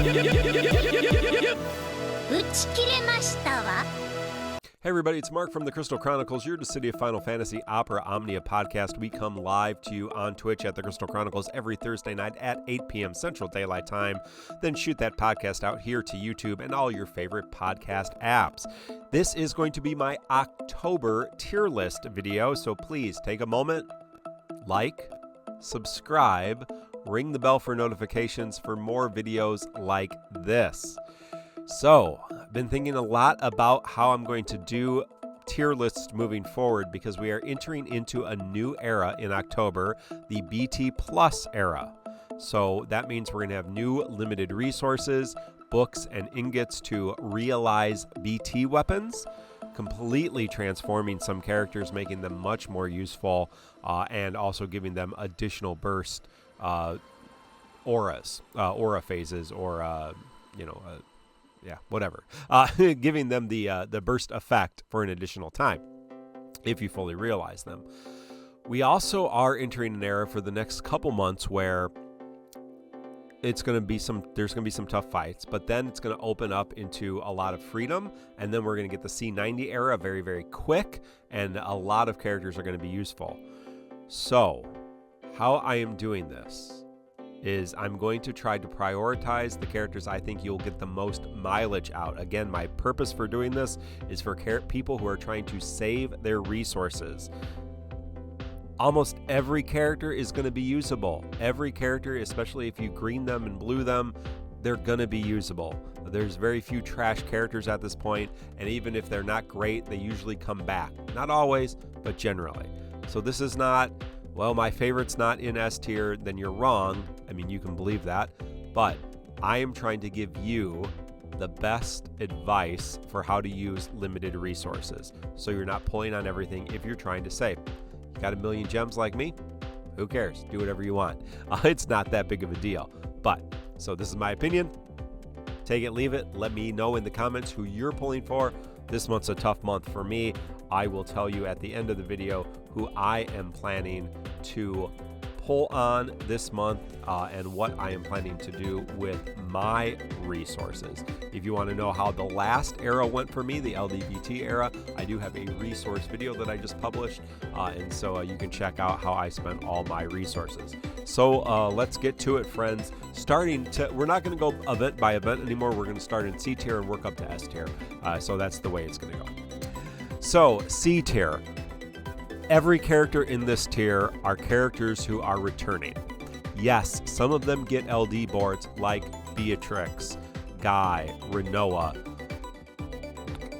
Hey everybody, it's Mark from the Crystal Chronicles, your Dissidia Final Fantasy Opera Omnia podcast. We come live to you on Twitch at the Crystal Chronicles every Thursday night at 8 p.m. Central Daylight Time. Then shoot that podcast out here to YouTube and all your favorite podcast apps. This is going to be my October tier list video, so please take a moment, like, subscribe, ring the bell for notifications for more videos like this. So, I've been thinking a lot about how I'm going to do tier lists moving forward because we are entering into a new era in October, the BT Plus era. So that means we're going to have new limited resources, books, and ingots to realize BT weapons, completely transforming some characters, making them much more useful, and also giving them additional burst auras, aura phases, or, whatever. Giving them the burst effect for an additional time, if you fully realize them. We also are entering an era for the next couple months where there's going to be some tough fights, but then it's going to open up into a lot of freedom, and then we're going to get the C90 era very, very quick, and a lot of characters are going to be useful. So, how I am doing this is I'm going to try to prioritize the characters I think you'll get the most mileage out. Again, my purpose for doing this is for people who are trying to save their resources. Almost every character is going to be usable. Every character, especially if you green them and blue them, they're going to be usable. There's very few trash characters at this point, and even if they're not great, they usually come back. Not always, but generally. So this is not, well, my favorite's not in S tier, then you're wrong. I mean, you can believe that, but I am trying to give you the best advice for how to use limited resources, so you're not pulling on everything if you're trying to save. You got a million gems like me? Who cares? Do whatever you want. It's not that big of a deal. But, so this is my opinion. Take it, leave it. Let me know in the comments who you're pulling for. This month's a tough month for me. I will tell you at the end of the video who I am planning to pull on this month and what I am planning to do with my resources. If you want to know how the last era went for me, the LDBT era, I do have a resource video that I just published, and so you can check out how I spent all my resources. So let's get to it, friends. We're not going to go event by event anymore. We're going to start in C tier and work up to S tier. So that's the way it's going to go. So C tier. Every character in this tier are characters who are returning. Yes, some of them get LD boards like Beatrix, Guy, Renoa.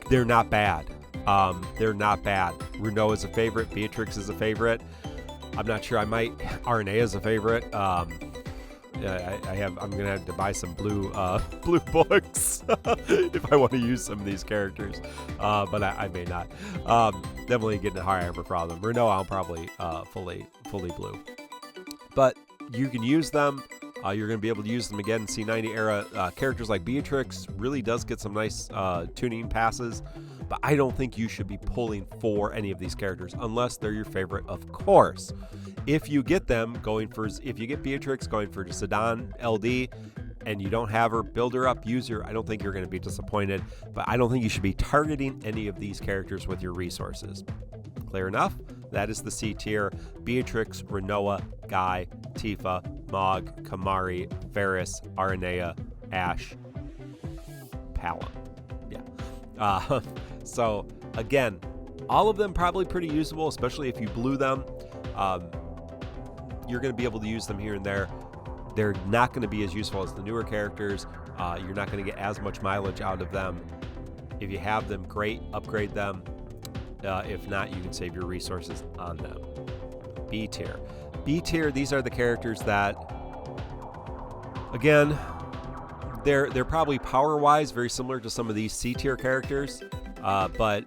They're not bad. Renoa is a favorite. Beatrix is a favorite. I'm not sure. RNA is a favorite. I'm gonna have to buy some blue books if I want to use some of these characters, but I may not. Definitely getting a high armor problem. Renault, I'll probably fully blue, but you can use them. You're going to be able to use them again in C90 era. Characters like Beatrix really does get some nice tuning passes, but I don't think you should be pulling for any of these characters unless they're your favorite, of course. If you get if you get Beatrix going for Sedan LD and you don't have her, build her up, use her, I don't think you're going to be disappointed, but I don't think you should be targeting any of these characters with your resources. Clear enough? That is the C tier. Beatrix, Renoa, Guy, Tifa, Mog, Kamari, Varys, Aranea, Ashe, Palom. Yeah. So again, all of them probably pretty usable, especially if you blue them. You're going to be able to use them here and there. They're not going to be as useful as the newer characters. You're not going to get as much mileage out of them. If you have them, great, upgrade them. If not, you can save your resources on them. B tier. B tier, these are the characters that, again, they're probably power-wise very similar to some of these C tier characters, but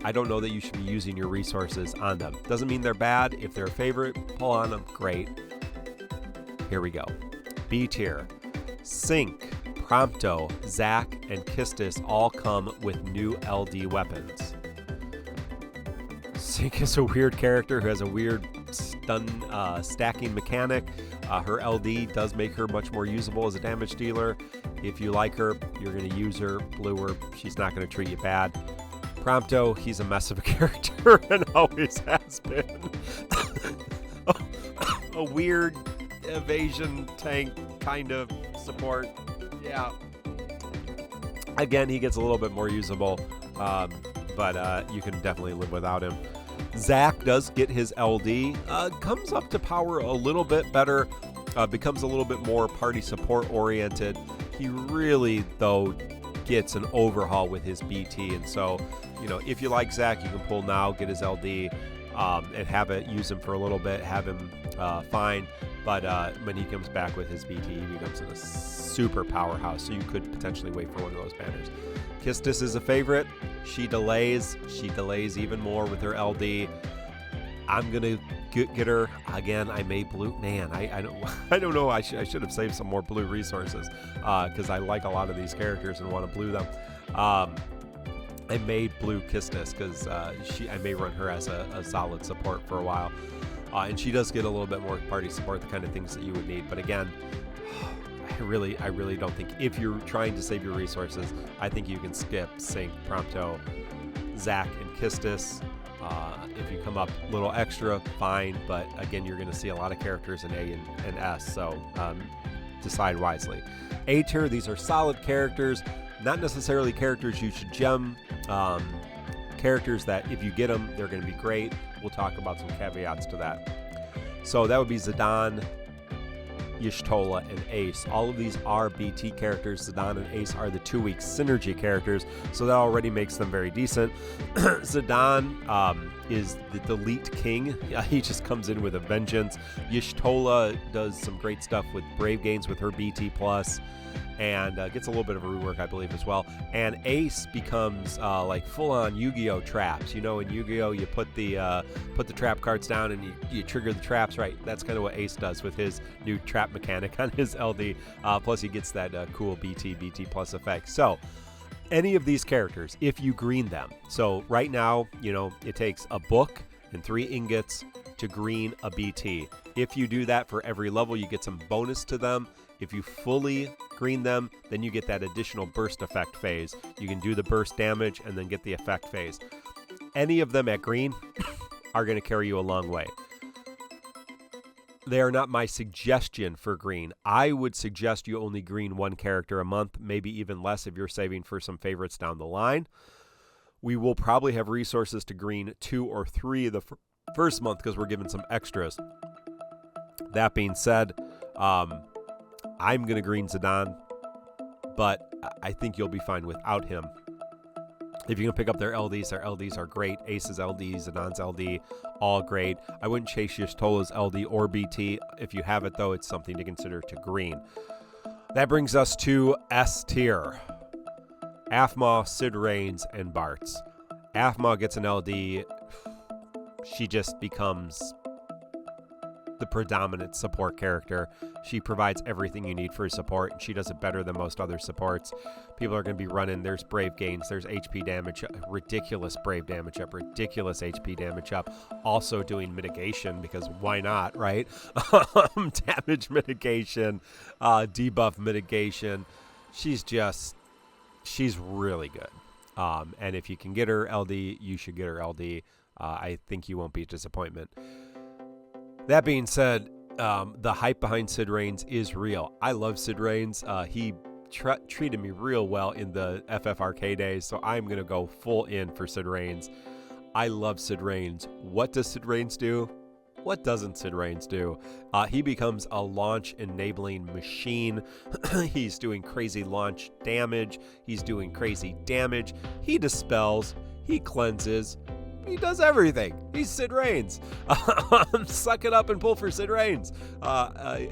I don't know that you should be using your resources on them. Doesn't mean they're bad. If they're a favorite, pull on them, great. Here we go. B tier. Sync, Prompto, Zac, and Kistis all come with new LD weapons. Sync is a weird character who has a weird stun stacking mechanic. Her LD does make her much more usable as a damage dealer. If you like her, you're going to use her, blue her. She's not going to treat you bad. Prompto, he's a mess of a character and always has been. A weird evasion tank kind of support. Yeah. Again, he gets a little bit more usable, but you can definitely live without him. Zach does get his LD, comes up to power a little bit better, becomes a little bit more party support oriented. He really, though, gets an overhaul with his BT, and so, if you like Zach, you can pull now, get his LD, and have it, use him for a little bit, have him fine, but when he comes back with his BT, he becomes a super powerhouse, so you could potentially wait for one of those banners. Kistis is a favorite. She delays even more with her LD. I'm gonna get her again. I may blue. Man, I don't know. I should have saved some more blue resources because I like a lot of these characters and want to blue them. I made blue Kistis because I may run her as a solid support for a while, and she does get a little bit more party support, the kind of things that you would need. But again, I really don't think, if you're trying to save your resources, I think you can skip Sync, Prompto, Zach, and Kistis. If you come up a little extra, fine, but again, you're going to see a lot of characters in A and S, so decide wisely. A tier, these are solid characters, not necessarily characters you should gem, characters that if you get them, they're going to be great. We'll talk about some caveats to that. So that would be Zidane, Y'shtola, and Ace. All of these are BT characters. Zidane and Ace are the 2-week synergy characters, so that already makes them very decent. Zidane is the delete king. He just comes in with a vengeance. Y'shtola does some great stuff with Brave Gains with her BT+, and gets a little bit of a rework, I believe, as well. And Ace becomes like full-on Yu-Gi-Oh! Traps. In Yu-Gi-Oh! You put the trap cards down and you trigger the traps, right? That's kind of what Ace does with his new trap mechanic on his LD. Plus, he gets that cool BT plus effect. So, any of these characters, if you green them. So, right now, it takes a book and 3 ingots to green a BT. If you do that for every level, you get some bonus to them. If you fully green them, then you get that additional burst effect phase. You can do the burst damage and then get the effect phase. Any of them at green are going to carry you a long way. They are not my suggestion for green. I would suggest you only green 1 character a month, maybe even less if you're saving for some favorites down the line. We will probably have resources to green 2 or 3 the first month because we're giving some extras. That being said, I'm going to green Zidane, but I think you'll be fine without him. If you can pick up their LDs are great. Ace's LD, Zidane's LD, all great. I wouldn't chase Y'shtola's LD or BT. If you have it, though, it's something to consider to green. That brings us to S tier. Aphmau, Sid Reigns, and Bartz. Aphmau gets an LD. She just becomes the predominant support character. She provides everything you need for support, and she does it better than most other supports. People are going to be running, there's Brave Gains, there's HP damage, ridiculous Brave damage up, ridiculous HP damage up, also doing mitigation, because why not, right? Damage mitigation, debuff mitigation. She's really good. And if you can get her LD, you should get her LD. I think you won't be a disappointment. That being said, the hype behind Sid Reigns is real. I love Sid Reigns. He treated me real well in the FFRK days, so I'm going to go full in for Sid Reigns. I love Sid Reigns. What does Sid Reigns do? What doesn't Sid Reigns do? He becomes a launch-enabling machine. He's doing crazy launch damage. He's doing crazy damage. He dispels. He cleanses. He does everything. He's Sid Reigns. Suck it up and pull for Sid Reigns.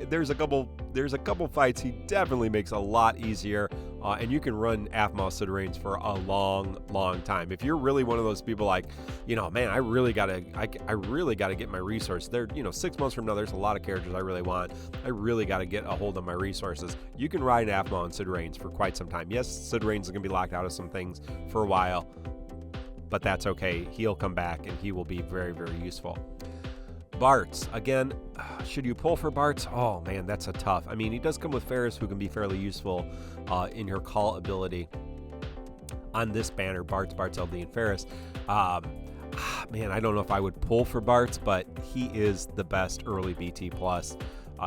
There's a couple fights he definitely makes a lot easier, and you can run Aphmau Sid Reigns for a long time. If you're really one of those people like, man, I really gotta get my resources. There, 6 months from now, there's a lot of characters I really want. I really gotta get a hold of my resources. You can ride Aphmau and Sid Reigns for quite some time. Yes, Sid Reigns is gonna be locked out of some things for a while, but that's okay. He'll come back and he will be very, very useful. Bartz. Again, should you pull for Bartz? Oh, man, that's a tough. I mean, he does come with Ferris, who can be fairly useful in her call ability on this banner, Bartz, LD, and Ferris. Man, I don't know if I would pull for Bartz, but he is the best early BT+.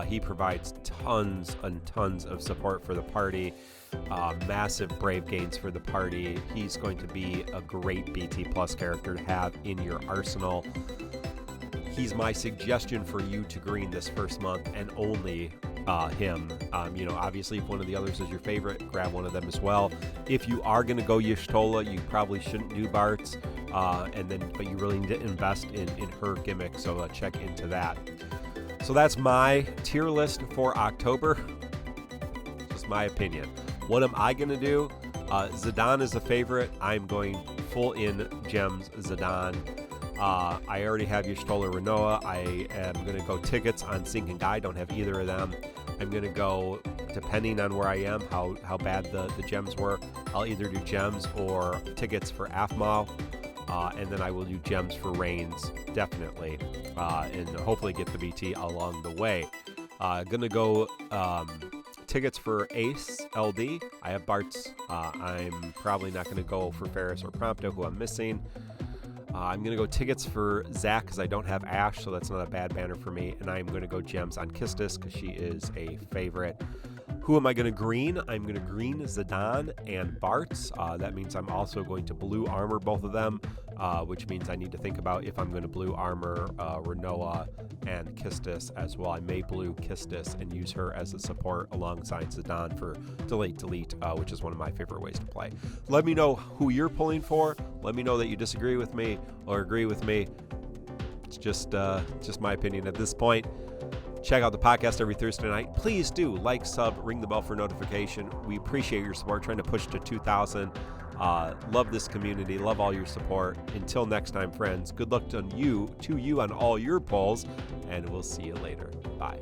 He provides tons and tons of support for the party, massive brave gains for the party. He's going to be a great BT Plus character to have in your arsenal. He's my suggestion for you to green this first month, and only him. Obviously, if one of the others is your favorite, grab one of them as well. If you are going to go Y'shtola, you probably shouldn't do Bartz, but you really need to invest in her gimmick, so check into that. So that's my tier list for October. Just my opinion. What am I going to do? Zidane is a favorite. I'm going full in gems Zidane. I already have Y'shtola Renoa. I am going to go tickets on Sink and Guy. Don't have either of them. I'm going to go, depending on where I am, how bad the gems were, I'll either do gems or tickets for Aphmau. And then I will do gems for Reigns, definitely, and hopefully get the BT along the way. Gonna go tickets for Ace LD. I have Bartz. I'm probably not gonna go for Ferris or Prompto, who I'm missing. I'm gonna go tickets for Zach because I don't have Ash, so that's not a bad banner for me. And I'm gonna go gems on Kistis because she is a favorite. Who am I going to green? I'm going to green Zidane and Bartz. That means I'm also going to blue armor both of them, which means I need to think about if I'm going to blue armor Renoa and Kistis as well. I may blue Kistis and use her as a support alongside Zidane for delete, which is one of my favorite ways to play. Let me know who you're pulling for. Let me know that you disagree with me or agree with me. It's just my opinion at this point. Check out the podcast every Thursday night. Please do like, sub, ring the bell for notification. We appreciate your support. Trying to push to 2,000. Love this community. Love all your support. Until next time, friends. Good luck to you on all your polls, and we'll see you later. Bye.